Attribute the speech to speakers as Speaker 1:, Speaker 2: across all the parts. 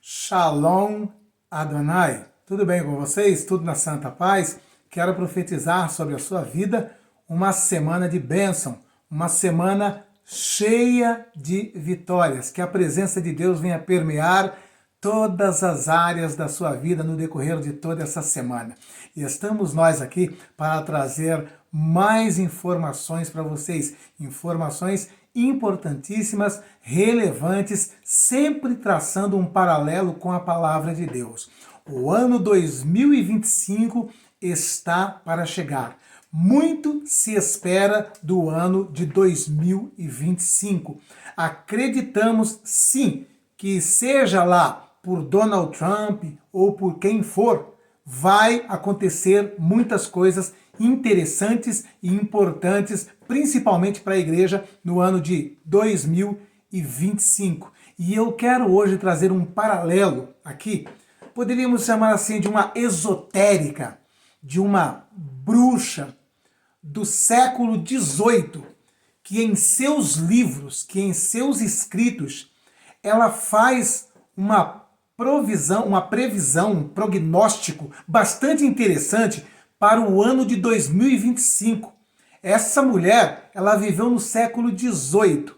Speaker 1: Shalom Adonai. Tudo bem com vocês? Tudo na santa paz? Quero profetizar sobre a sua vida uma semana de bênção, uma semana cheia de vitórias. Que a presença de Deus venha permear todas as áreas da sua vida no decorrer de toda essa semana. E estamos nós aqui para trazer mais informações para vocês, informações importantíssimas, relevantes, sempre traçando um paralelo com a palavra de Deus. O ano 2025 está para chegar. Muito se espera do ano de 2025. Acreditamos sim que seja lá por Donald Trump ou por quem for, vai acontecer muitas coisas interessantes e importantes, principalmente para a igreja no ano de 2025. E eu quero hoje trazer um paralelo aqui, poderíamos chamar assim de uma esotérica, de uma bruxa do século XVIII, que em seus livros, que em seus escritos, ela faz uma previsão, um prognóstico bastante interessante para o ano de 2025. Essa mulher, ela viveu no século XVIII.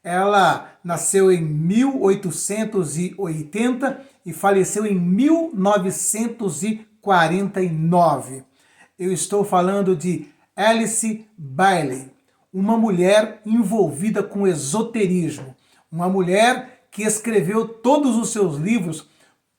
Speaker 1: Ela nasceu em 1880 e faleceu em 1949. Eu estou falando de Alice Bailey, uma mulher envolvida com esoterismo, uma mulher que escreveu todos os seus livros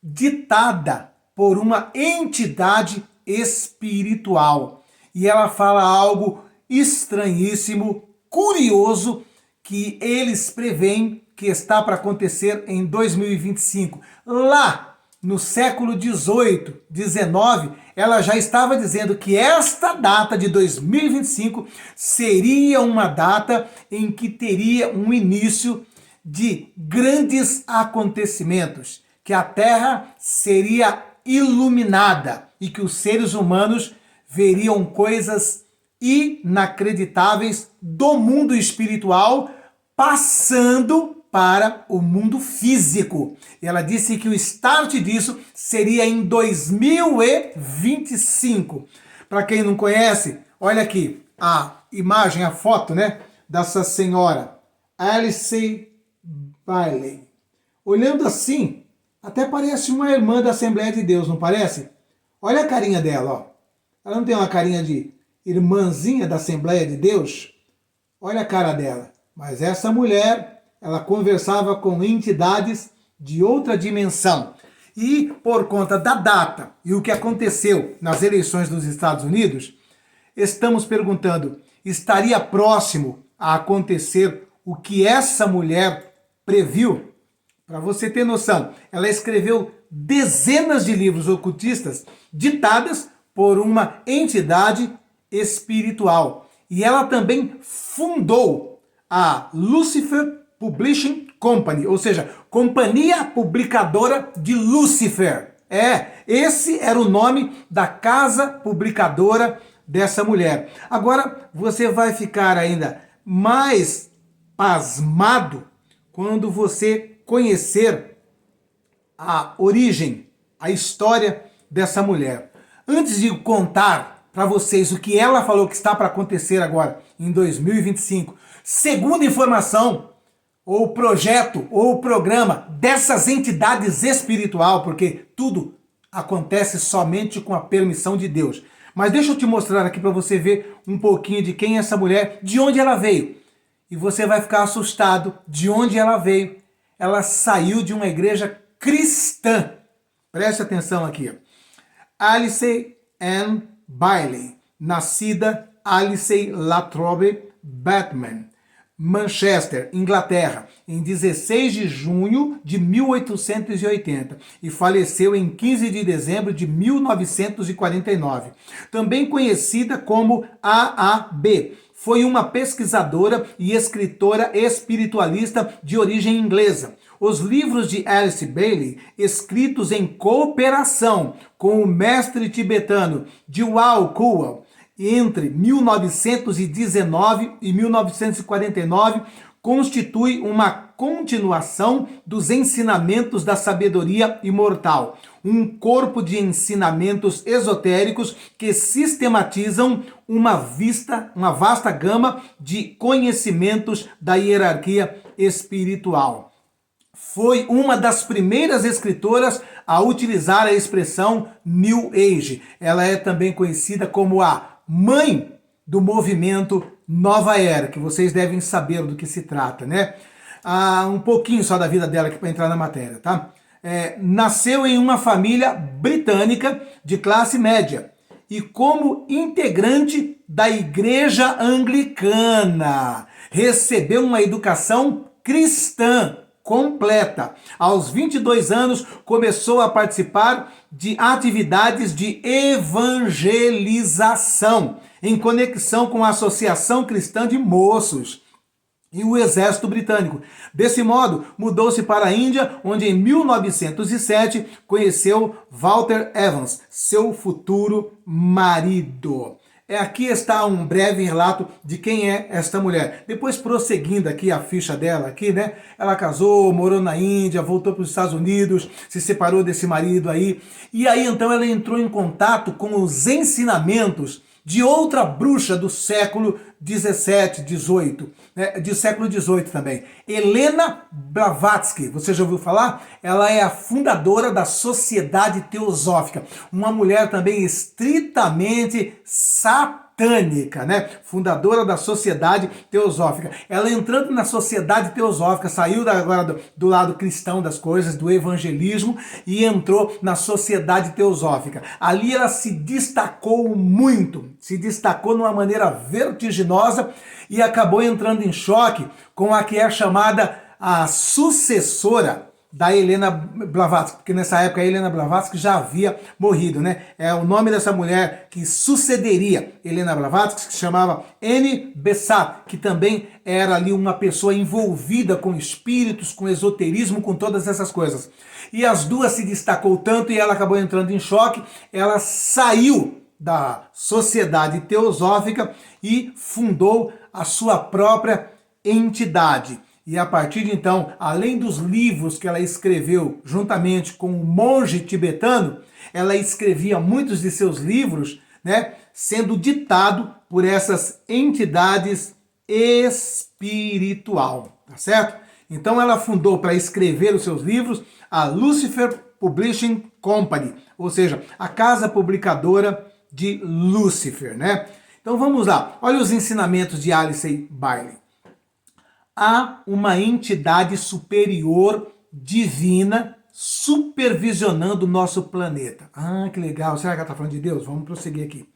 Speaker 1: ditada por uma entidade espiritual. E ela fala algo estranhíssimo, curioso, que eles preveem que está para acontecer em 2025. Lá no século 18, 19, ela já estava dizendo que esta data de 2025 seria uma data em que teria um início de grandes acontecimentos, que a Terra seria iluminada e que os seres humanos veriam coisas inacreditáveis do mundo espiritual passando para o mundo físico. E ela disse que o start disso seria em 2025. Para quem não conhece, olha aqui a imagem, a foto, né, dessa senhora, Alice Bailey. Olhando assim, até parece uma irmã da Assembleia de Deus, não parece? Olha a carinha dela, ó. Ela não tem uma carinha de irmãzinha da Assembleia de Deus? Olha a cara dela. Mas essa mulher, ela conversava com entidades de outra dimensão. E por conta da data e o que aconteceu nas eleições dos Estados Unidos, estamos perguntando, estaria próximo a acontecer o que essa mulher previu? Para você ter noção, ela escreveu dezenas de livros ocultistas ditadas por uma entidade espiritual. E ela também fundou a Lucifer Publishing Company, ou seja, Companhia Publicadora de Lúcifer. Esse era o nome da casa publicadora dessa mulher. Agora você vai ficar ainda mais pasmado quando você conhecer a origem, a história dessa mulher. Antes de contar para vocês o que ela falou que está para acontecer agora em 2025, segundo informação, ou projeto, ou programa dessas entidades espiritual, porque tudo acontece somente com a permissão de Deus. Mas deixa eu te mostrar aqui para você ver um pouquinho de quem é essa mulher, de onde ela veio. E você vai ficar assustado de onde ela veio. Ela saiu de uma igreja cristã. Preste atenção aqui. Alice Ann Bailey, nascida Alice Latrobe Batman, Manchester, Inglaterra, em 16 de junho de 1880 e faleceu em 15 de dezembro de 1949. Também conhecida como AAB, foi uma pesquisadora e escritora espiritualista de origem inglesa. Os livros de Alice Bailey, escritos em cooperação com o mestre tibetano Djwhal Khulna, entre 1919 e 1949, constitui uma continuação dos ensinamentos da sabedoria imortal, um corpo de ensinamentos esotéricos que sistematizam uma vasta gama de conhecimentos da hierarquia espiritual. Foi uma das primeiras escritoras a utilizar a expressão New Age. Ela é também conhecida como a mãe do movimento Nova Era, que vocês devem saber do que se trata, né? Um pouquinho só da vida dela aqui para entrar na matéria, tá? Nasceu em uma família britânica de classe média e como integrante da Igreja Anglicana. Recebeu uma educação cristã completa. Aos 22 anos, começou a participar de atividades de evangelização, em conexão com a Associação Cristã de Moços e o Exército Britânico. Desse modo, mudou-se para a Índia, onde em 1907 conheceu Walter Evans, seu futuro marido. Aqui está um breve relato de quem é esta mulher. Depois, prosseguindo aqui a ficha dela, aqui, né? Ela casou, morou na Índia, voltou para os Estados Unidos, se separou desse marido aí. E aí, então, ela entrou em contato com os ensinamentos de outra bruxa do século 17, 18, né, de século 18 também. Helena Blavatsky, você já ouviu falar? Ela é a fundadora da Sociedade Teosófica, uma mulher também estritamente satânica, né? Fundadora da Sociedade Teosófica. Ela entrando na Sociedade Teosófica, saiu agora do lado cristão das coisas, do evangelismo, e entrou na Sociedade Teosófica. Ali ela se destacou muito, se destacou de uma maneira vertiginosa e acabou entrando em choque com a que é chamada a sucessora da Helena Blavatsky, porque nessa época a Helena Blavatsky já havia morrido, né? É o nome dessa mulher que sucederia Helena Blavatsky, que se chamava Anne Besant, que também era ali uma pessoa envolvida com espíritos, com esoterismo, com todas essas coisas. E as duas se destacou tanto e ela acabou entrando em choque, ela saiu da Sociedade Teosófica e fundou a sua própria entidade. E a partir de então, além dos livros que ela escreveu juntamente com um monge tibetano, ela escrevia muitos de seus livros, né, sendo ditado por essas entidades espiritual, tá certo? Então ela fundou para escrever os seus livros a Lucifer Publishing Company, ou seja, a casa publicadora de Lúcifer, né? Então vamos lá, olha os ensinamentos de Alice Bailey. Há uma entidade superior, divina, supervisionando o nosso planeta. Ah, que legal. Será que ela está falando de Deus? Vamos prosseguir aqui.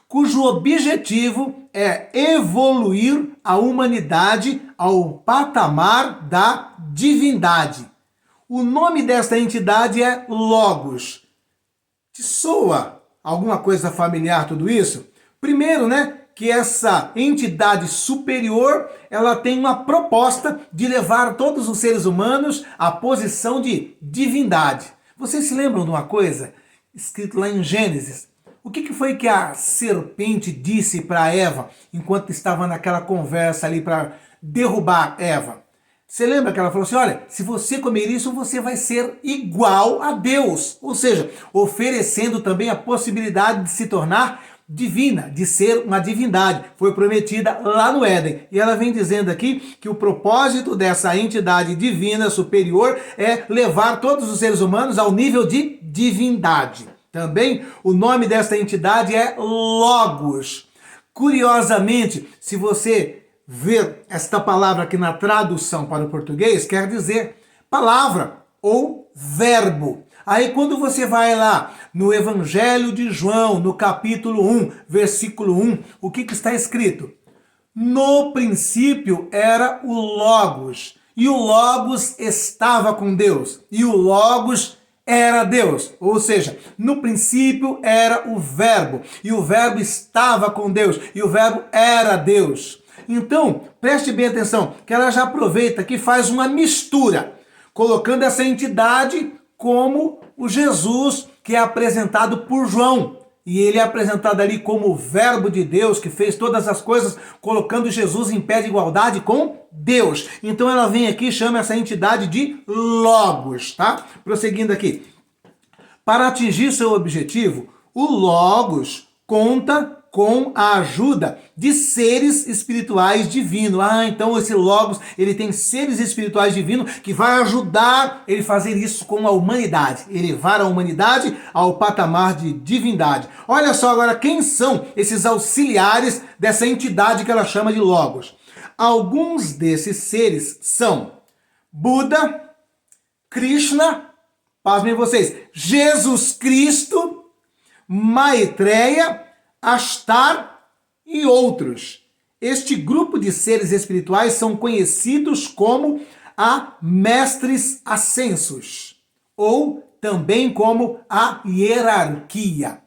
Speaker 1: Cujo objetivo é evoluir a humanidade ao patamar da divindade. O nome desta entidade é Logos. Te soa alguma coisa familiar tudo isso? Primeiro, né, que essa entidade superior, ela tem uma proposta de levar todos os seres humanos à posição de divindade. Vocês se lembram de uma coisa escrito lá em Gênesis? O que foi que a serpente disse para Eva enquanto estava naquela conversa ali para derrubar Eva? Você lembra que ela falou assim, olha, se você comer isso, você vai ser igual a Deus. Ou seja, oferecendo também a possibilidade de se tornar divina, de ser uma divindade. Foi prometida lá no Éden. E ela vem dizendo aqui que o propósito dessa entidade divina superior é levar todos os seres humanos ao nível de divindade. Também o nome dessa entidade é Logos. Curiosamente, se você ver esta palavra aqui na tradução para o português, quer dizer palavra ou verbo. Aí quando você vai lá no Evangelho de João, no capítulo 1, versículo 1, o que está escrito? No princípio era o Logos, e o Logos estava com Deus, e o Logos era Deus. Ou seja, no princípio era o Verbo, e o Verbo estava com Deus, e o Verbo era Deus. Então, preste bem atenção, que ela já aproveita que faz uma mistura, colocando essa entidade como o Jesus que é apresentado por João. E ele é apresentado ali como o verbo de Deus, que fez todas as coisas, colocando Jesus em pé de igualdade com Deus. Então ela vem aqui e chama essa entidade de Logos, tá? Prosseguindo aqui. Para atingir seu objetivo, o Logos conta com a ajuda de seres espirituais divinos. Então esse Logos, ele tem seres espirituais divinos que vai ajudar ele a fazer isso com a humanidade, elevar a humanidade ao patamar de divindade. Olha só agora quem são esses auxiliares dessa entidade que ela chama de Logos. Alguns desses seres são Buda, Krishna, pasmem vocês, Jesus Cristo, Maitreya, Ashtar e outros. Este grupo de seres espirituais são conhecidos como a mestres ascensos, ou também como a hierarquia.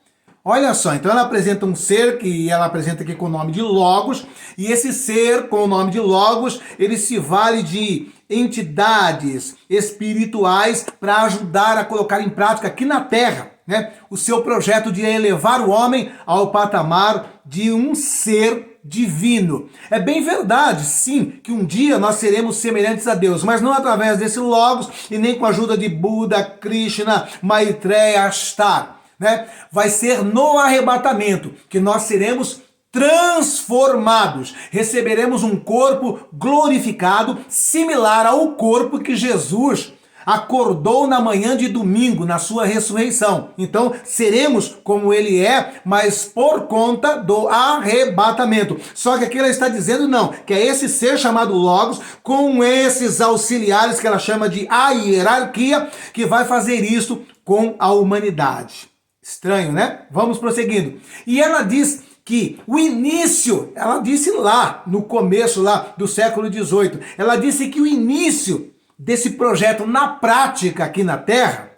Speaker 1: Olha só, então ela apresenta um ser que ela apresenta aqui com o nome de Logos, e esse ser com o nome de Logos, ele se vale de entidades espirituais para ajudar a colocar em prática aqui na Terra, né, o seu projeto de elevar o homem ao patamar de um ser divino. É bem verdade, sim, que um dia nós seremos semelhantes a Deus, mas não através desse Logos e nem com a ajuda de Buda, Krishna, Maitreya, Ashtar. Né? Vai ser no arrebatamento que nós seremos transformados, receberemos um corpo glorificado, similar ao corpo que Jesus acordou na manhã de domingo, na sua ressurreição. Então, seremos como ele é, mas por conta do arrebatamento. Só que aqui ela está dizendo não, que é esse ser chamado Logos, com esses auxiliares que ela chama de a hierarquia, que vai fazer isso com a humanidade. Estranho, né? Vamos prosseguindo. E ela diz que o início, ela disse lá, no começo lá do século XVIII, ela disse que o início desse projeto na prática aqui na Terra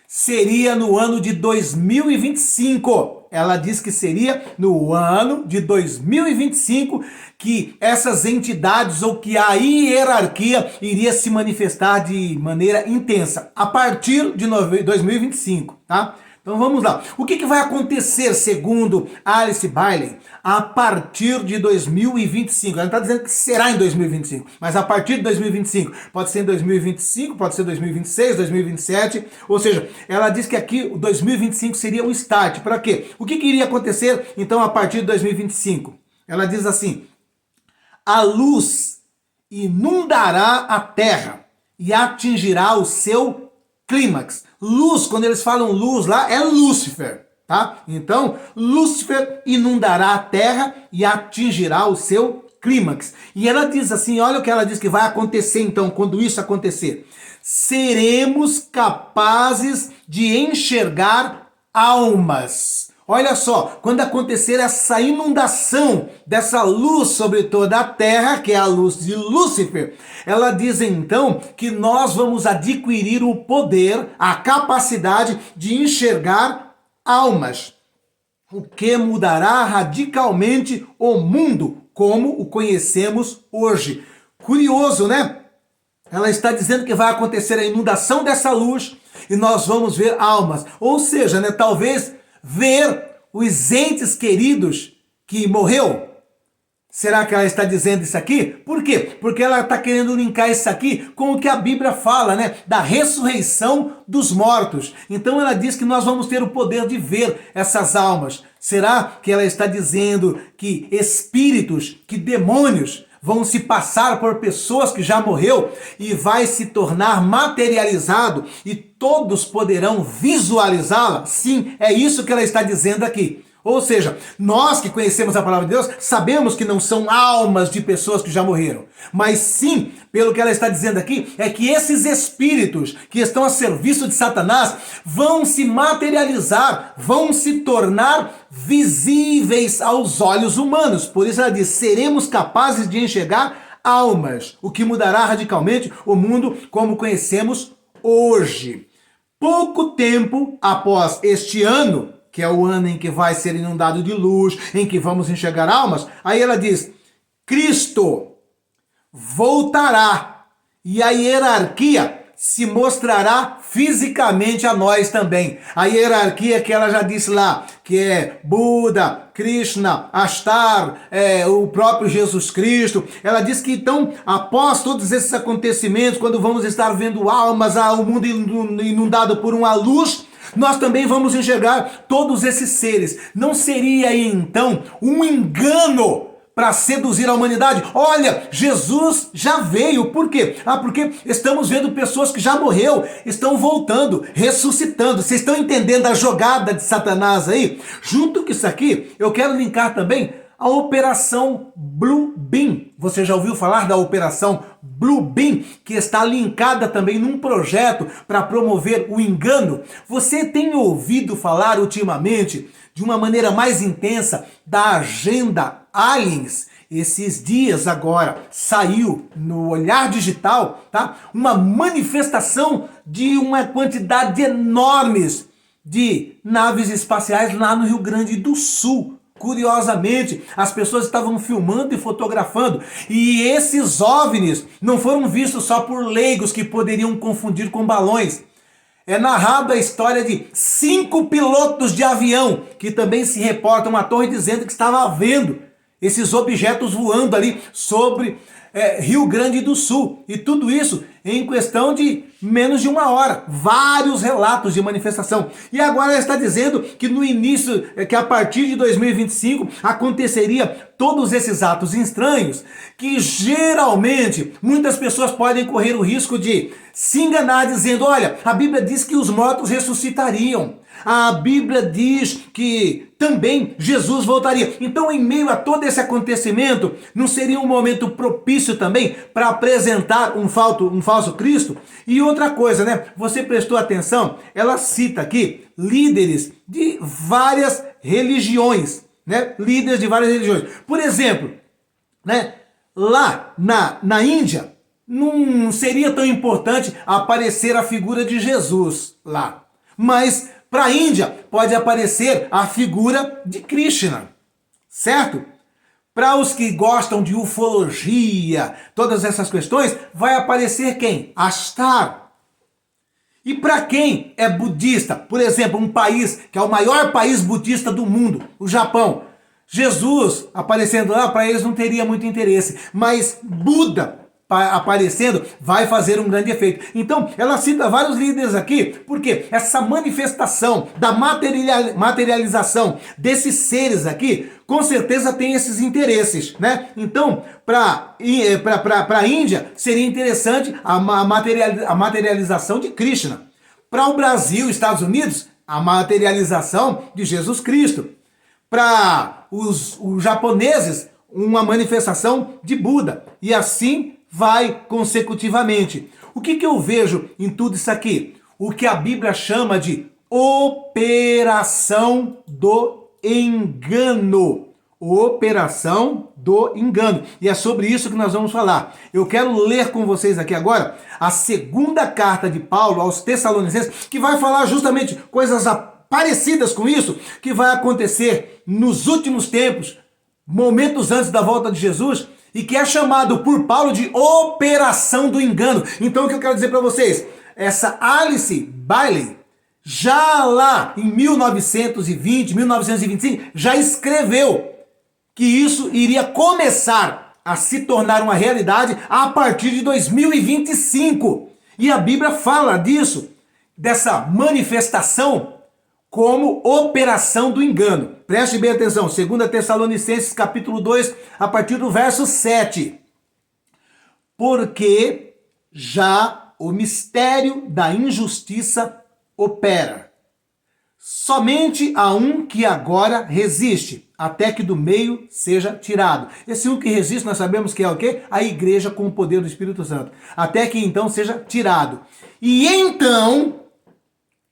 Speaker 1: seria no ano de 2025. Ela diz que seria no ano de 2025 que essas entidades ou que a hierarquia iria se manifestar de maneira intensa, a partir de 2025, tá? Então vamos lá. O que vai acontecer, segundo Alice Bailey, a partir de 2025? Ela está dizendo que será em 2025, mas a partir de 2025. Pode ser em 2025, pode ser 2026, 2027. Ou seja, ela diz que aqui o 2025 seria um start. Para quê? O que iria acontecer, então, a partir de 2025? Ela diz assim: a luz inundará a terra e atingirá o seu clímax. Luz, quando eles falam luz lá, é Lúcifer, tá? Então, Lúcifer inundará a terra e atingirá o seu clímax. E ela diz assim, olha o que ela diz que vai acontecer então, quando isso acontecer. Seremos capazes de enxergar almas. Olha só, quando acontecer essa inundação dessa luz sobre toda a terra, que é a luz de Lúcifer, ela diz então que nós vamos adquirir o poder, a capacidade de enxergar almas, o que mudará radicalmente o mundo como o conhecemos hoje. Curioso, né? Ela está dizendo que vai acontecer a inundação dessa luz e nós vamos ver almas. Ou seja, né, talvez ver os entes queridos que morreu. Será que ela está dizendo isso aqui? Por quê? Porque ela está querendo linkar isso aqui com o que a Bíblia fala, né? Da ressurreição dos mortos. Então ela diz que nós vamos ter o poder de ver essas almas. Será que ela está dizendo que espíritos, que demônios vão se passar por pessoas que já morreu e vai se tornar materializado e todos poderão visualizá-la? Sim, é isso que ela está dizendo aqui. Ou seja, nós que conhecemos a palavra de Deus, sabemos que não são almas de pessoas que já morreram. Mas sim, pelo que ela está dizendo aqui, é que esses espíritos que estão a serviço de Satanás vão se materializar, vão se tornar visíveis aos olhos humanos. Por isso ela diz, seremos capazes de enxergar almas, o que mudará radicalmente o mundo como conhecemos hoje. Pouco tempo após este ano, que é o ano em que vai ser inundado de luz, em que vamos enxergar almas, aí ela diz, Cristo voltará e a hierarquia se mostrará fisicamente a nós também. A hierarquia que ela já disse lá, que é Buda, Krishna, Ashtar, o próprio Jesus Cristo. Ela diz que então, após todos esses acontecimentos, quando vamos estar vendo almas, o mundo inundado por uma luz, nós também vamos enxergar todos esses seres. Não seria então um engano para seduzir a humanidade? Olha, Jesus já veio. Por quê? Porque estamos vendo pessoas que já morreu, estão voltando, ressuscitando. Vocês estão entendendo a jogada de Satanás aí? Junto com isso aqui, eu quero linkar também a Operação Blue Beam. Você já ouviu falar da Operação Blue Beam, que está linkada também num projeto para promover o engano? Você tem ouvido falar ultimamente, de uma maneira mais intensa, da agenda Aliens? Esses dias agora saiu no Olhar Digital, tá? Uma manifestação de uma quantidade enorme de naves espaciais lá no Rio Grande do Sul. Curiosamente, as pessoas estavam filmando e fotografando, e esses OVNIs não foram vistos só por leigos que poderiam confundir com balões. É narrada a história de 5 pilotos de avião que também se reportam à torre dizendo que estava vendo esses objetos voando ali sobre Rio Grande do Sul. E tudo isso em questão de menos de uma hora. Vários relatos de manifestação. E agora ela está dizendo que no início, que a partir de 2025, aconteceria todos esses atos estranhos, que geralmente muitas pessoas podem correr o risco de se enganar dizendo, olha, a Bíblia diz que os mortos ressuscitariam. A Bíblia diz que também Jesus voltaria. Então, em meio a todo esse acontecimento, não seria um momento propício também para apresentar um falso Cristo? E outra coisa, né? Você prestou atenção? Ela cita aqui líderes de várias religiões, né? Líderes de várias religiões. Por exemplo, né? Lá na Índia, não seria tão importante aparecer a figura de Jesus lá. Mas para a Índia pode aparecer a figura de Krishna, certo? Para os que gostam de ufologia, todas essas questões, vai aparecer quem? Ashtar. E para quem é budista, por exemplo, um país que é o maior país budista do mundo, o Japão, Jesus aparecendo lá, para eles não teria muito interesse, mas Buda aparecendo vai fazer um grande efeito. Então, ela cita vários líderes aqui, porque essa manifestação da materialização desses seres aqui, com certeza tem esses interesses, né? Então, para a Índia, seria interessante a materialização de Krishna. Para o Brasil, Estados Unidos, a materialização de Jesus Cristo. Para os japoneses, uma manifestação de Buda. E assim vai consecutivamente. O que eu vejo em tudo isso aqui? O que a Bíblia chama de operação do engano. Operação do engano. E é sobre isso que nós vamos falar. Eu quero ler com vocês aqui agora a segunda carta de Paulo aos Tessalonicenses, que vai falar justamente coisas parecidas com isso, que vai acontecer nos últimos tempos, momentos antes da volta de Jesus, e que é chamado por Paulo de operação do engano. Então o que eu quero dizer para vocês, essa Alice Bailey, já lá em 1920, 1925, já escreveu que isso iria começar a se tornar uma realidade a partir de 2025. E a Bíblia fala disso, dessa manifestação, como operação do engano. Preste bem atenção, 2 Tessalonicenses capítulo 2, a partir do verso 7. Porque já o mistério da injustiça opera. Somente há um que agora resiste, até que do meio seja tirado. Esse um que resiste, nós sabemos que é o quê? A igreja com o poder do Espírito Santo. Até que então seja tirado. E então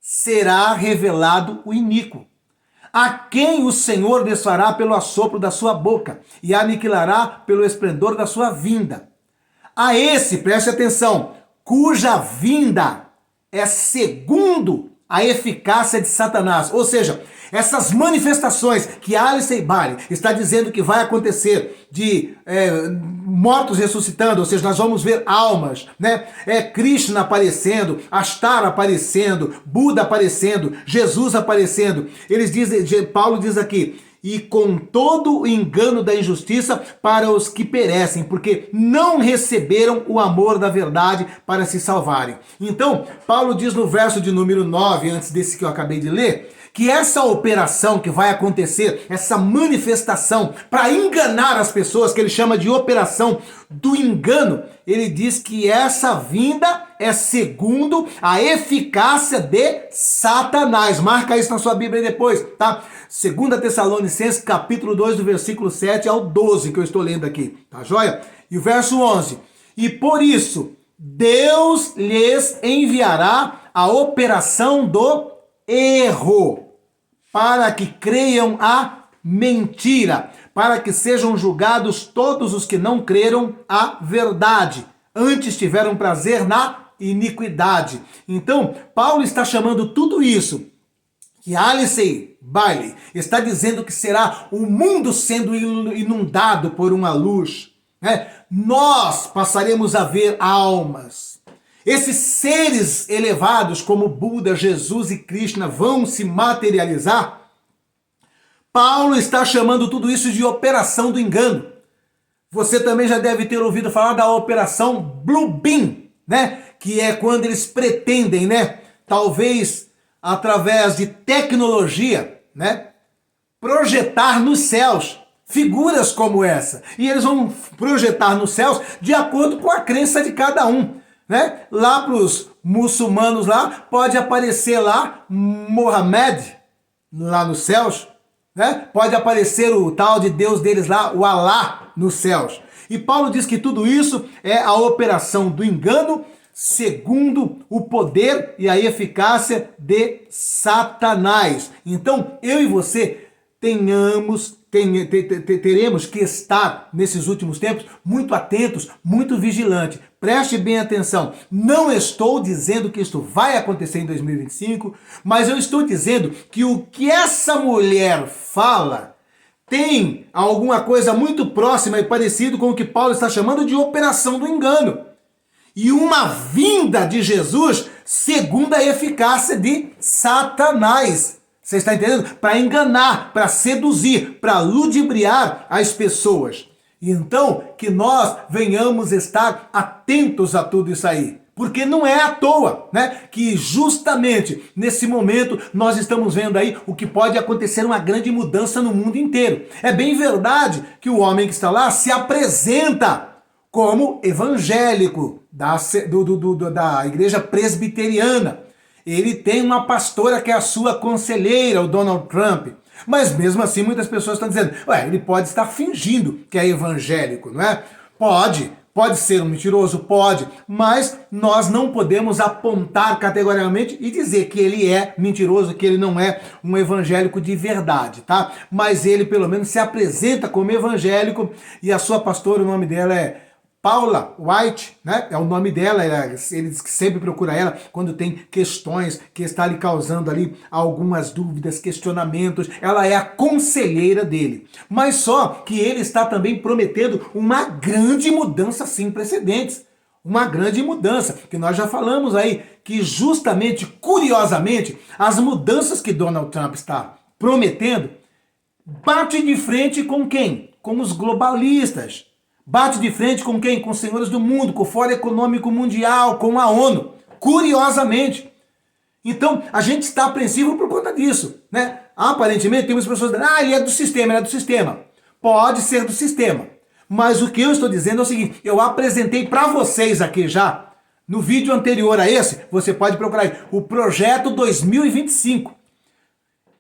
Speaker 1: será revelado o iníquo, a quem o Senhor desfará pelo assopro da sua boca e aniquilará pelo esplendor da sua vinda. A esse, preste atenção, cuja vinda é segundo a eficácia de Satanás. Ou seja, essas manifestações que Alistair Bailey está dizendo que vai acontecer, de mortos ressuscitando, ou seja, nós vamos ver almas, né? Krishna aparecendo, Ashtar aparecendo, Buda aparecendo, Jesus aparecendo. Eles dizem, Paulo diz aqui, e com todo o engano da injustiça para os que perecem, porque não receberam o amor da verdade para se salvarem. Então, Paulo diz no verso de número 9, antes desse que eu acabei de ler, que essa operação que vai acontecer, essa manifestação para enganar as pessoas, que ele chama de operação do engano, ele diz que essa vinda é segundo a eficácia de Satanás. Marca isso na sua Bíblia depois, tá? 2 Tessalonicenses, capítulo 2, do versículo 7 ao 12, que eu estou lendo aqui, tá joia? E o verso 11, e por isso Deus lhes enviará a operação do erro, para que creiam a mentira, para que sejam julgados todos os que não creram a verdade, antes tiveram prazer na iniquidade. Então, Paulo está chamando tudo isso, que Alistair Bailey está dizendo que será o mundo sendo inundado por uma luz, né? Nós passaremos a ver almas. Esses seres elevados como Buda, Jesus e Krishna vão se materializar. Paulo está chamando tudo isso de operação do engano. Você também já deve ter ouvido falar da operação Blue Beam, né? Que é quando eles pretendem, né? Talvez através de tecnologia, né? Projetar nos céus figuras como essa. E eles vão projetar nos céus de acordo com a crença de cada um. Né? Lá para os muçulmanos lá, pode aparecer lá Mohamed, lá nos céus, né? Pode aparecer o tal de Deus deles lá, o Alá, nos céus. E Paulo diz que tudo isso é a operação do engano, segundo o poder e a eficácia de Satanás. Então, eu e você teremos que estar, nesses últimos tempos, muito atentos, muito vigilantes. Preste bem atenção. Não estou dizendo que isto vai acontecer em 2025, mas eu estou dizendo que o que essa mulher fala tem alguma coisa muito próxima e parecido com o que Paulo está chamando de operação do engano. E uma vinda de Jesus segundo a eficácia de Satanás. Você está entendendo? Para enganar, para seduzir, para ludibriar as pessoas. Então, que nós venhamos estar atentos a tudo isso aí. Porque não é à toa, né? Que justamente nesse momento nós estamos vendo aí o que pode acontecer uma grande mudança no mundo inteiro. É bem verdade que o homem que está lá se apresenta como evangélico da igreja presbiteriana. Ele tem uma pastora que é a sua conselheira, o Donald Trump. Mas mesmo assim muitas pessoas estão dizendo, ele pode estar fingindo que é evangélico, não é? Pode ser um mentiroso, pode, mas nós não podemos apontar categoricamente e dizer que ele é mentiroso, que ele não é um evangélico de verdade, tá? Mas ele pelo menos se apresenta como evangélico e a sua pastora, o nome dela é Paula White, né? É o nome dela, ele diz que sempre procura ela quando tem questões que está lhe causando ali algumas dúvidas, questionamentos. Ela é a conselheira dele. Mas só que ele está também prometendo uma grande mudança sem precedentes. Uma grande mudança, que nós já falamos aí, que justamente, curiosamente, as mudanças que Donald Trump está prometendo bate de frente com quem? Com os globalistas. Bate de frente com quem? Com os senhores do mundo, com o Fórum Econômico Mundial, com a ONU. Curiosamente. Então, a gente está apreensivo por conta disso, né? Aparentemente, tem muitas pessoas dizendo, ele é do sistema, Pode ser do sistema. Mas o que eu estou dizendo é o seguinte, eu apresentei para vocês aqui já, no vídeo anterior a esse, você pode procurar aí, o Projeto 2025.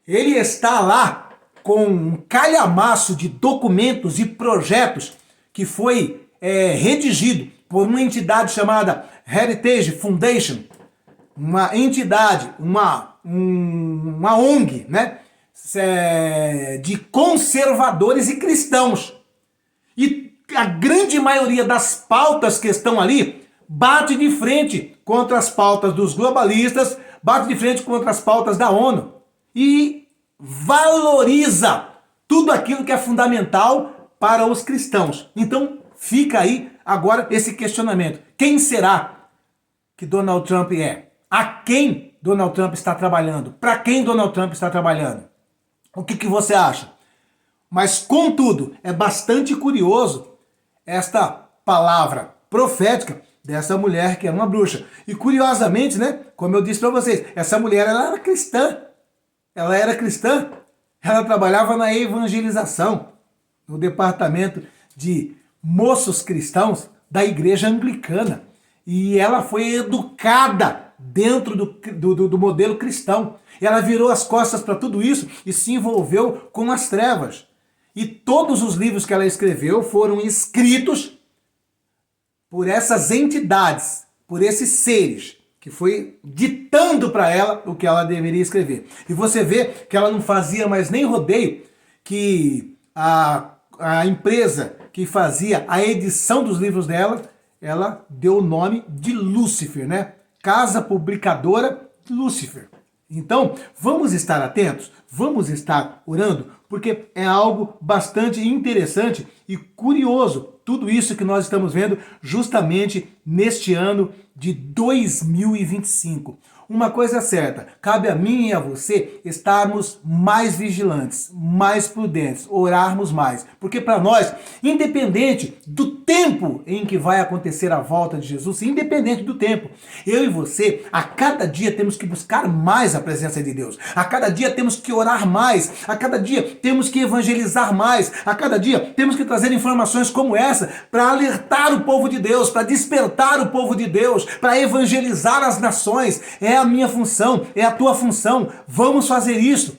Speaker 1: Ele está lá com um calhamaço de documentos e projetos que foi redigido por uma entidade chamada Heritage Foundation, uma entidade, uma ONG, né, de conservadores e cristãos. E a grande maioria das pautas que estão ali bate de frente contra as pautas dos globalistas, bate de frente contra as pautas da ONU e valoriza tudo aquilo que é fundamental para os cristãos. Então fica aí agora esse questionamento. Quem será que Donald Trump é? A quem Donald Trump está trabalhando? Para quem Donald Trump está trabalhando? O que você acha? Mas, contudo, é bastante curioso esta palavra profética dessa mulher que é uma bruxa. E, curiosamente, né, como eu disse para vocês, essa mulher ela era cristã. Ela era cristã. Ela trabalhava na evangelização, no departamento de moços cristãos da igreja anglicana. E ela foi educada dentro do modelo cristão. Ela virou as costas para tudo isso e se envolveu com as trevas. E todos os livros que ela escreveu foram escritos por essas entidades, por esses seres, que foi ditando para ela o que ela deveria escrever. E você vê que ela não fazia mais nem rodeio, que a empresa que fazia a edição dos livros dela, ela deu o nome de Lúcifer, né? Casa Publicadora Lúcifer. Então, vamos estar atentos, vamos estar orando, porque é algo bastante interessante e curioso, tudo isso que nós estamos vendo justamente neste ano de 2025. Uma coisa é certa, cabe a mim e a você estarmos mais vigilantes, mais prudentes, orarmos mais. Porque para nós, independente do tempo em que vai acontecer a volta de Jesus, independente do tempo, eu e você, a cada dia temos que buscar mais a presença de Deus. A cada dia temos que orar mais, a cada dia temos que evangelizar mais, a cada dia temos que trazer informações como essa para alertar o povo de Deus, para despertar o povo de Deus, para evangelizar as nações. É a minha função, é a tua função. Vamos fazer isso.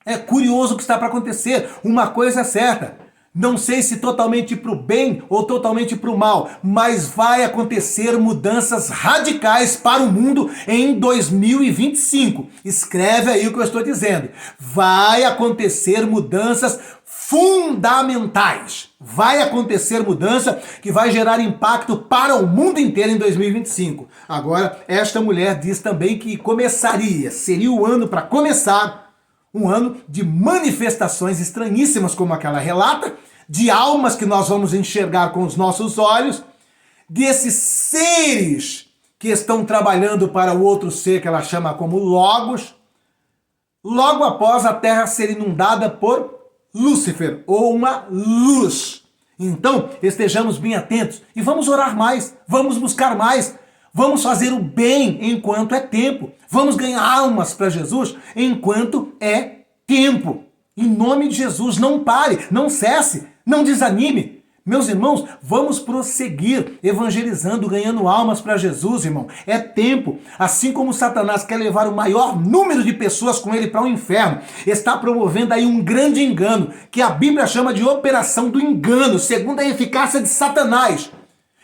Speaker 1: É curioso o que está para acontecer. Uma coisa é certa. Não sei se totalmente para o bem ou totalmente para o mal, mas vai acontecer mudanças radicais para o mundo em 2025. Escreve aí o que eu estou dizendo. Vai acontecer mudanças fundamentais. Vai acontecer mudança que vai gerar impacto para o mundo inteiro em 2025. Agora, esta mulher diz também que seria o ano para começar, um ano de manifestações estranhíssimas, como aquela relata, de almas que nós vamos enxergar com os nossos olhos, desses seres que estão trabalhando para o outro ser que ela chama como Logos, logo após a terra ser inundada por Lúcifer, ou uma luz. Então, estejamos bem atentos e vamos orar mais, vamos buscar mais, vamos fazer o bem enquanto é tempo, vamos ganhar almas para Jesus enquanto é tempo. Em nome de Jesus, não pare, não cesse, não desanime. Meus irmãos, vamos prosseguir evangelizando, ganhando almas para Jesus, irmão. É tempo. Assim como Satanás quer levar o maior número de pessoas com ele para o inferno, está promovendo aí um grande engano, que a Bíblia chama de operação do engano, segundo a eficácia de Satanás.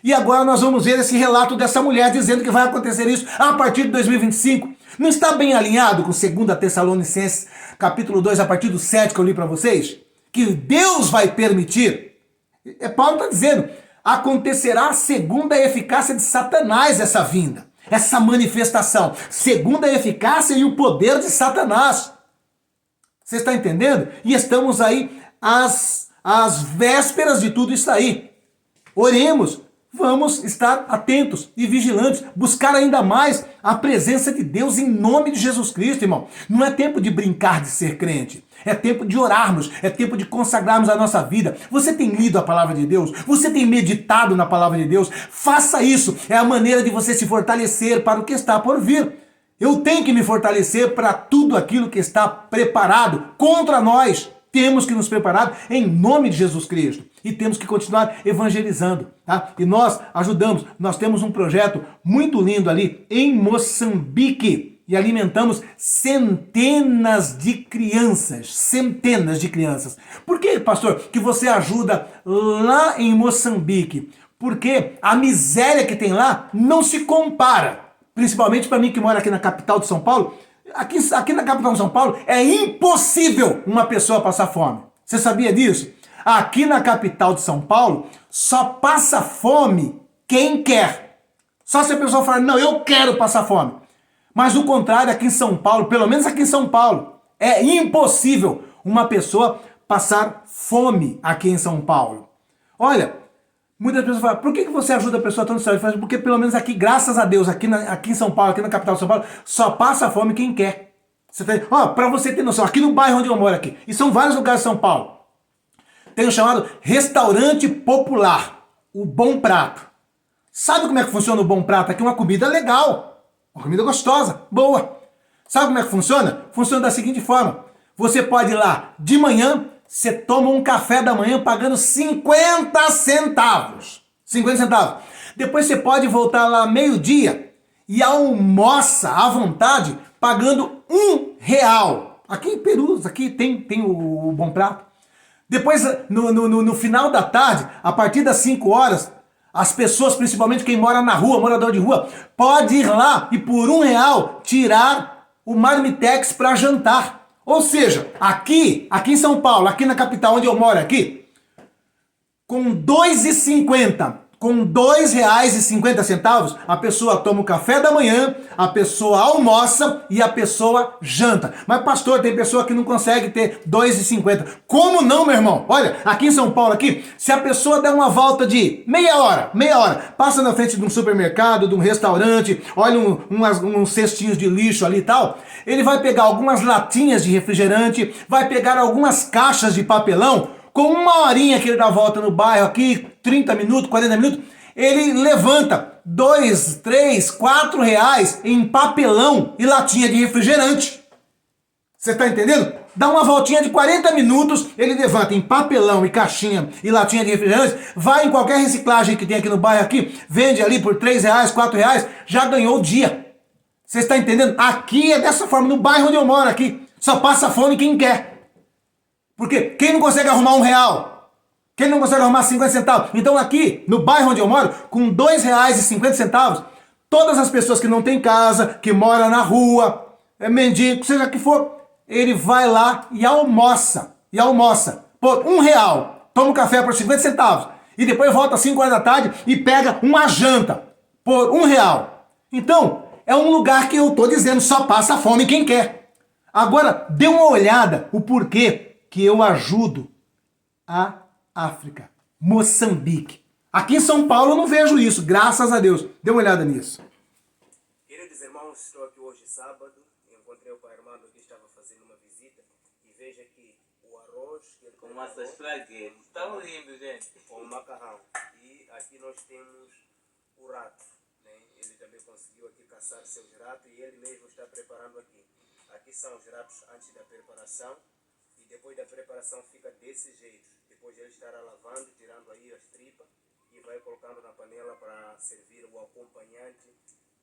Speaker 1: E agora nós vamos ver esse relato dessa mulher dizendo que vai acontecer isso a partir de 2025. Não está bem alinhado com 2 Tessalonicenses, capítulo 2, a partir do 7 que eu li para vocês? Que Deus vai permitir. Paulo está dizendo, acontecerá segundo a eficácia de Satanás essa vinda, essa manifestação, segundo a eficácia e o poder de Satanás. Você está entendendo? E estamos aí às vésperas de tudo isso aí. Oremos, vamos estar atentos e vigilantes, buscar ainda mais a presença de Deus em nome de Jesus Cristo, irmão. Não é tempo de brincar de ser crente. É tempo de orarmos, é tempo de consagrarmos a nossa vida. Você tem lido a palavra de Deus? Você tem meditado na palavra de Deus? Faça isso, é a maneira de você se fortalecer para o que está por vir. Eu tenho que me fortalecer para tudo aquilo que está preparado contra nós. Temos que nos preparar em nome de Jesus Cristo. E temos que continuar evangelizando, tá? E nós ajudamos, nós temos um projeto muito lindo ali em Moçambique. E alimentamos centenas de crianças. Centenas de crianças. Por que, pastor, que você ajuda lá em Moçambique? Porque a miséria que tem lá não se compara. Principalmente para mim que moro aqui na capital de São Paulo. Aqui na capital de São Paulo é impossível uma pessoa passar fome. Você sabia disso? Aqui na capital de São Paulo só passa fome quem quer. Só se a pessoa falar, não, eu quero passar fome. Mas o contrário, aqui em São Paulo, pelo menos aqui em São Paulo, é impossível uma pessoa passar fome aqui em São Paulo. Olha, muitas pessoas falam, por que você ajuda a pessoa tão distante? Porque pelo menos aqui, graças a Deus, aqui em São Paulo, aqui na capital de São Paulo, só passa fome quem quer. Para você ter noção, aqui no bairro onde eu moro aqui, e são vários lugares de São Paulo, tem o chamado restaurante popular, o Bom Prato. Sabe como é que funciona o Bom Prato? Aqui é uma comida legal, uma comida gostosa, boa. Sabe como é que funciona? Funciona da seguinte forma, você pode ir lá de manhã, você toma um café da manhã pagando 50 centavos. 50 centavos. Depois você pode voltar lá meio-dia e almoça à vontade pagando R$ 1. Aqui em Perus, aqui tem o Bom Prato. Depois, no final da tarde, a partir das 5 horas, as pessoas, principalmente quem mora na rua, morador de rua, pode ir lá e por R$ 1 tirar o marmitex para jantar. Ou seja, aqui em São Paulo, aqui na capital onde eu moro aqui, com R$ 2,50, com R$ 2,50, a pessoa toma o café da manhã, a pessoa almoça e a pessoa janta. Mas pastor, tem pessoa que não consegue ter R$ 2,50. Como não, meu irmão? Olha, aqui em São Paulo, aqui, se a pessoa der uma volta de meia hora, passa na frente de um supermercado, de um restaurante, olha uns cestinhos de lixo ali e tal, ele vai pegar algumas latinhas de refrigerante, vai pegar algumas caixas de papelão, com uma horinha que ele dá a volta no bairro aqui, 30 minutos, 40 minutos, ele levanta R$ 2, 3, R$ 4 em papelão e latinha de refrigerante. Você está entendendo? Dá uma voltinha de 40 minutos, ele levanta em papelão e caixinha e latinha de refrigerante, vai em qualquer reciclagem que tem aqui no bairro aqui, vende ali por R$ 3, R$ 4, já ganhou o dia. Você está entendendo? Aqui é dessa forma, no bairro onde eu moro aqui, só passa fome quem quer. Porque quem não consegue arrumar R$ 1? Quem não consegue arrumar 50 centavos? Então aqui, no bairro onde eu moro, com R$ 2,50, todas as pessoas que não têm casa, que moram na rua, mendigo, seja o que for, ele vai lá e almoça. Por R$ 1, toma um café por 50 centavos. E depois volta às 5 horas da tarde e pega uma janta por R$ 1. Então, é um lugar que eu tô dizendo, só passa fome quem quer. Agora, dê uma olhada o porquê que eu ajudo a África, Moçambique. Aqui em São Paulo eu não vejo isso, graças a Deus. Dê uma olhada nisso.
Speaker 2: Queridos irmãos, estou aqui hoje sábado, encontrei o pai Armando que estava fazendo uma visita e veja aqui o arroz que ele
Speaker 3: com massas fragueiras. Estão lindo, gente.
Speaker 2: Com o macarrão. E aqui nós temos o rato, né? Ele também conseguiu aqui caçar seus ratos e ele mesmo está preparando aqui. Aqui são os ratos antes da preparação. Depois da preparação fica desse jeito. Depois ele estará lavando, tirando aí as tripas e vai colocando na panela para servir o acompanhante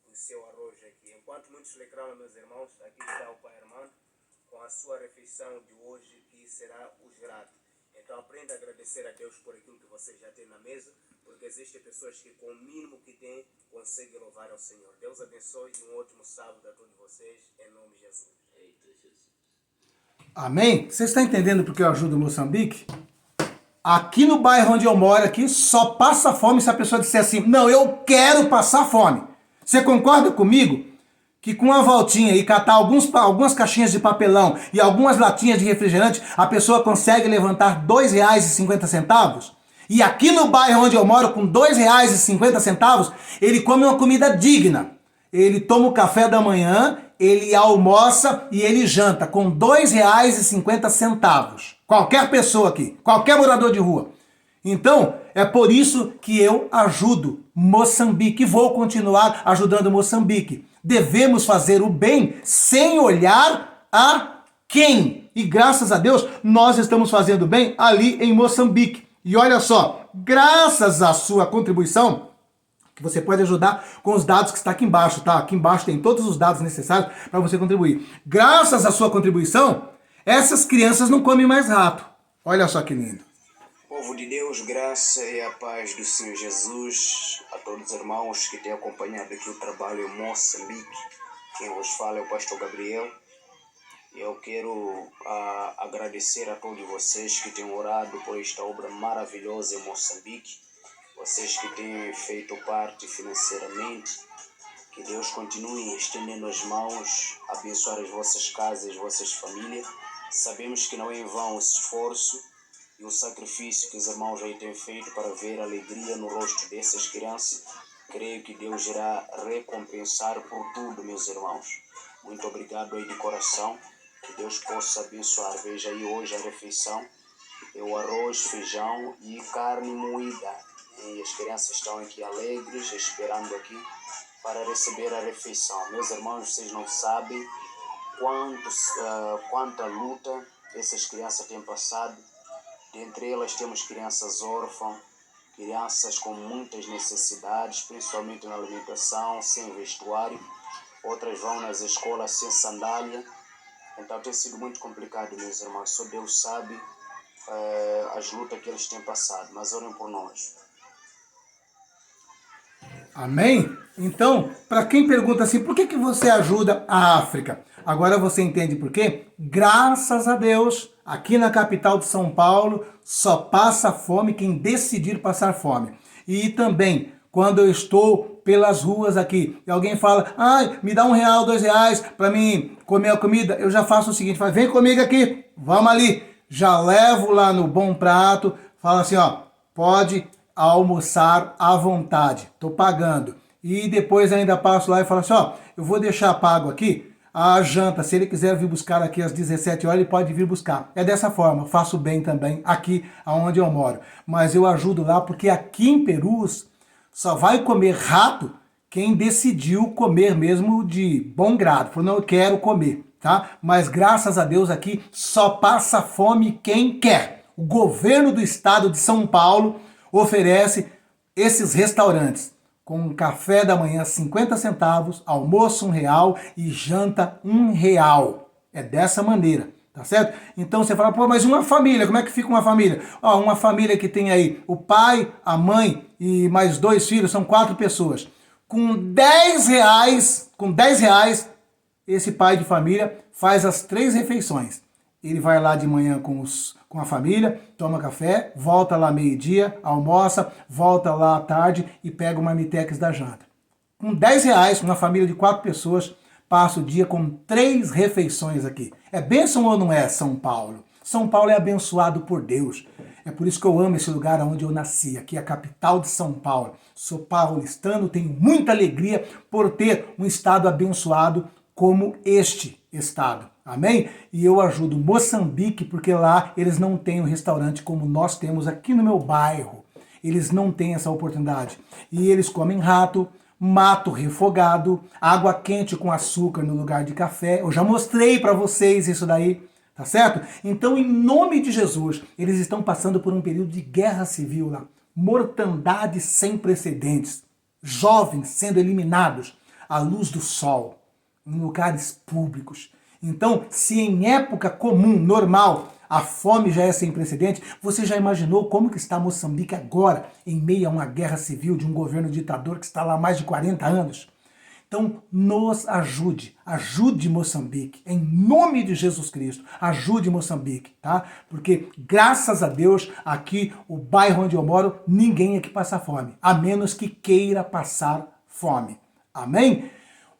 Speaker 2: do seu arroz aqui. Enquanto muitos reclamam, meus irmãos, aqui está o pai Armando com a sua refeição de hoje, que será o girato. Então aprenda a agradecer a Deus por aquilo que você já tem na mesa, porque existem pessoas que com o mínimo que têm conseguem louvar ao Senhor. Deus abençoe e um ótimo sábado a todos vocês, em nome de Jesus.
Speaker 3: Eita, Jesus.
Speaker 1: Amém? Você está entendendo porque eu ajudo Moçambique? Aqui no bairro onde eu moro, aqui, só passa fome se a pessoa disser assim, não, eu quero passar fome. Você concorda comigo que com uma voltinha e catar algumas caixinhas de papelão e algumas latinhas de refrigerante, a pessoa consegue levantar R$ 2,50? E aqui no bairro onde eu moro, com R$ 2,50, ele come uma comida digna. Ele toma o café da manhã, ele almoça e ele janta com R$ 2,50. Qualquer pessoa aqui, qualquer morador de rua. Então, é por isso que eu ajudo Moçambique e vou continuar ajudando Moçambique. Devemos fazer o bem sem olhar a quem. E graças a Deus, nós estamos fazendo bem ali em Moçambique. E olha só, graças à sua contribuição, que você pode ajudar com os dados que está aqui embaixo, tá? Aqui embaixo tem todos os dados necessários para você contribuir. Graças à sua contribuição, essas crianças não comem mais rato. Olha só que lindo.
Speaker 2: Povo de Deus, graça e a paz do Senhor Jesus a todos os irmãos que têm acompanhado aqui o trabalho em Moçambique. Quem vos fala é o pastor Gabriel. Eu quero agradecer a todos vocês que têm orado por esta obra maravilhosa em Moçambique. Vocês que têm feito parte financeiramente, Que Deus continue estendendo as mãos, abençoar as vossas casas, as vossas famílias. Sabemos que não é em vão o esforço e o sacrifício que os irmãos aí têm feito para ver alegria no rosto dessas crianças. Creio que Deus irá recompensar por tudo, meus irmãos. Muito obrigado aí de coração. Que Deus possa abençoar. Veja aí hoje a refeição. É o arroz, feijão e carne moída. E as crianças estão aqui alegres, esperando aqui para receber a refeição. Meus irmãos, vocês não sabem quanta luta essas crianças têm passado. Dentre elas temos crianças órfãs, crianças com muitas necessidades, principalmente na alimentação, sem vestuário. Outras vão nas escolas sem sandália. Então tem sido muito complicado, meus irmãos. Só Deus sabe as lutas que eles têm passado. Mas orem por nós.
Speaker 1: Amém? Então, para quem pergunta assim, por que você ajuda a África? Agora você entende por quê? Graças a Deus, aqui na capital de São Paulo, só passa fome quem decidir passar fome. E também, quando eu estou pelas ruas aqui, e alguém fala, ai, me dá R$1, R$2 para mim comer a comida, eu já faço o seguinte, falo, vem comigo aqui, vamos ali. Já levo lá no Bom Prato, falo assim, ó, pode almoçar à vontade, tô pagando. E depois ainda passo lá e falo assim, ó, eu vou deixar pago aqui a janta, se ele quiser vir buscar aqui às 17 horas, ele pode vir buscar. É dessa forma, faço bem também aqui onde eu moro. Mas eu ajudo lá porque aqui em Perus só vai comer rato quem decidiu comer mesmo de bom grado. Falou, não, eu quero comer, tá? Mas graças a Deus aqui só passa fome quem quer. O governo do estado de São Paulo oferece esses restaurantes com café da manhã 50 centavos, almoço R$1 e janta R$1. É dessa maneira, tá certo? Então você fala, pô, mas uma família, como é que fica uma família? Ó, uma família que tem aí o pai, a mãe e mais 2 filhos, são 4 pessoas. Com R$10, esse pai de família faz as 3 refeições. Ele vai lá de manhã com a família, toma café, volta lá meio-dia, almoça, volta lá à tarde e pega o marmitex da janta. Com R$10, uma família de 4 pessoas passa o dia com 3 refeições aqui. É bênção ou não é, São Paulo? São Paulo é abençoado por Deus. É por isso que eu amo esse lugar onde eu nasci, aqui a capital de São Paulo. Sou paulistano, tenho muita alegria por ter um estado abençoado como este estado. Amém? E eu ajudo Moçambique porque lá eles não têm um restaurante como nós temos aqui no meu bairro. Eles não têm essa oportunidade. E eles comem rato, mato refogado, água quente com açúcar no lugar de café. Eu já mostrei para vocês isso daí, tá certo? Então, em nome de Jesus, eles estão passando por um período de guerra civil lá. Mortandade sem precedentes. Jovens sendo eliminados à luz do sol, em lugares públicos. Então, se em época comum, normal, a fome já é sem precedente, você já imaginou como que está Moçambique agora, em meio a uma guerra civil de um governo ditador que está lá há mais de 40 anos? Então, nos ajude Moçambique, em nome de Jesus Cristo, ajude Moçambique, tá? Porque, graças a Deus, aqui, o bairro onde eu moro, ninguém aqui passa fome, a menos que queira passar fome. Amém?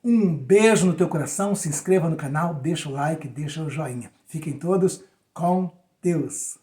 Speaker 1: Um beijo no teu coração, se inscreva no canal, deixa o like, deixa o joinha. Fiquem todos com Deus.